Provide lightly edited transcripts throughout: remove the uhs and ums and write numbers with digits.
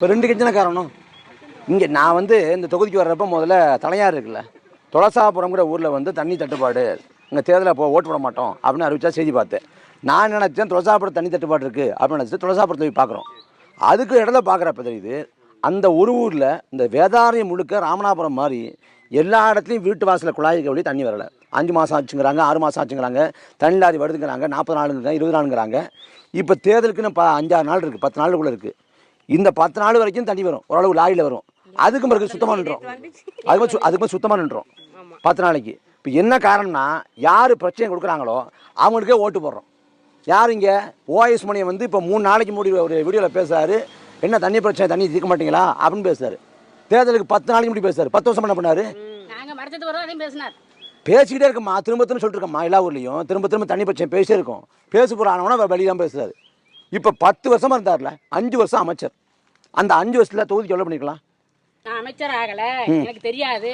இப்போ 2 கட்சின காரணம். இங்கே நான் வந்து இந்த தொகுதிக்கு வர்றப்போ முதல்ல தலையார் இருக்குல்ல, துளசாபுரம்ங்கிற ஊரில் வந்து தண்ணி தட்டுப்பாடு, இங்கே தேர்தலில் ஓட்டு போட மாட்டோம் அப்படின்னு அறிவிச்சா செய்தி பார்த்தேன். நான் நினச்சேன் துளசாபுரம் தண்ணி தட்டுப்பாடு இருக்குது அப்படின்னு நினச்சிட்டு துளசாபுரத்தை போய் பார்க்குறோம். அதுக்கு இடத்துல பார்க்குறப்ப தெரியுது அந்த ஒரு ஊரில் இந்த வேதாரண்யம் முழுக்க ராமநாதபுரம் மாதிரி எல்லா இடத்துலையும் வீட்டு வாசலில் குழாய்க்கு வழி தண்ணி வரலை. 5 மாதம் ஆச்சுங்கிறாங்க, 6 மாதம் ஆச்சுங்கிறாங்க, தண்ணி லாரி வருதுங்கிறாங்க, 40 நாளுங்கிறாங்க, 20 நாளுங்கிறாங்க. இப்போ தேர்தலுக்குன்னு 5-6 நாள் இருக்குது, 10 நாளுக்குள்ளே இருக்குது. இந்த 10 நாள் வரைக்கும் தண்ணி வரும், ஓரளவு லாரியில் வரும். அதுக்கும் பிறகு சுத்தமாக நின்றோம், அதுக்கு சுத்தமாக நின்றோம் 10 நாளைக்கு. இப்போ என்ன காரணம்னா யார் பிரச்சனை கொடுக்குறாங்களோ அவங்களுக்கே ஓட்டு போடுறோம். யார் இங்கே ஓஎஸ் மணியை வந்து இப்போ 3 நாளைக்கு முன்னாடி ஒரு வீடியோவில் பேசுகிறாரு, என்ன தண்ணி பிரச்சனை, தண்ணி தீர்க்க மாட்டீங்களா அப்படின்னு பேசுகிறாரு. தேர்தலுக்கு 10 நாளைக்கு முன்னாடி பேசுகிறார். 10 வருஷம் என்ன பண்ணார்? பேசிக்கிட்டே இருக்கம்மா, திரும்ப சொல்லிட்டு இருக்கம்மா. எல்லா ஊர்லேயும் திரும்ப தண்ணி பிரச்சனை பேசிட்டே இருக்கும். பேச போகிறானவனா வெளியெல்லாம் பேசுகிறாரு. இப்போ 10 வருஷமாக இருந்தார்ல, 5 வருஷம் அமைச்சர். அந்த 5 வருஷத்தில் தொகுதிக்கு எவ்வளோ பண்ணிக்கலாம்? அமைச்சர் ஆகல, எனக்கு தெரியாது.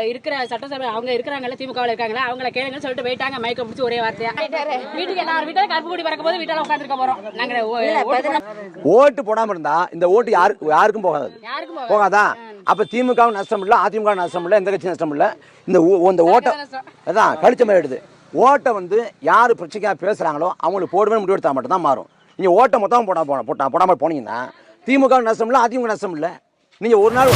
இருக்கிற சட்டசபை அவங்க இருக்கிறாங்கல்ல, திமுகவில் இருக்காங்களா, அவங்கள கேளுங்கன்னு சொல்லிட்டு போயிட்டாங்க. மைக்க பிடிச்சி ஒரே வார்த்தையா வீட்டுக்கு எல்லாரும் வீட்டால கருப்பு கூடி பறக்கும் போது வீட்டால உட்காந்துருக்க போறோம். நாங்க ஓட்டு போடாம இருந்தா இந்த ஓட்டு யாருக்கும் போகாது, போகாதா? அப்ப திமுகவும் நஷ்டம் இல்லை, அதிமுக நஷ்டம் இல்லை, எந்த கட்சி நஷ்டம் இல்லை. இந்த ஓட்டை அதான் கழிச்ச மாதிரி எடுது. ஓட்டை வந்து யார் பிரச்சனைக்காக பேசுறாங்களோ அவங்களுக்கு போடுவேன் முடிவு எடுத்தா மட்டும் தான் மாறும். நீங்க ஓட்டை மொத்தம் போடாமல் போனீங்கன்னா திமுக நஷ்டம் இல்லை, அதிமுக நஷ்டம் இல்லை. நீங்கள் ஒரு நாள்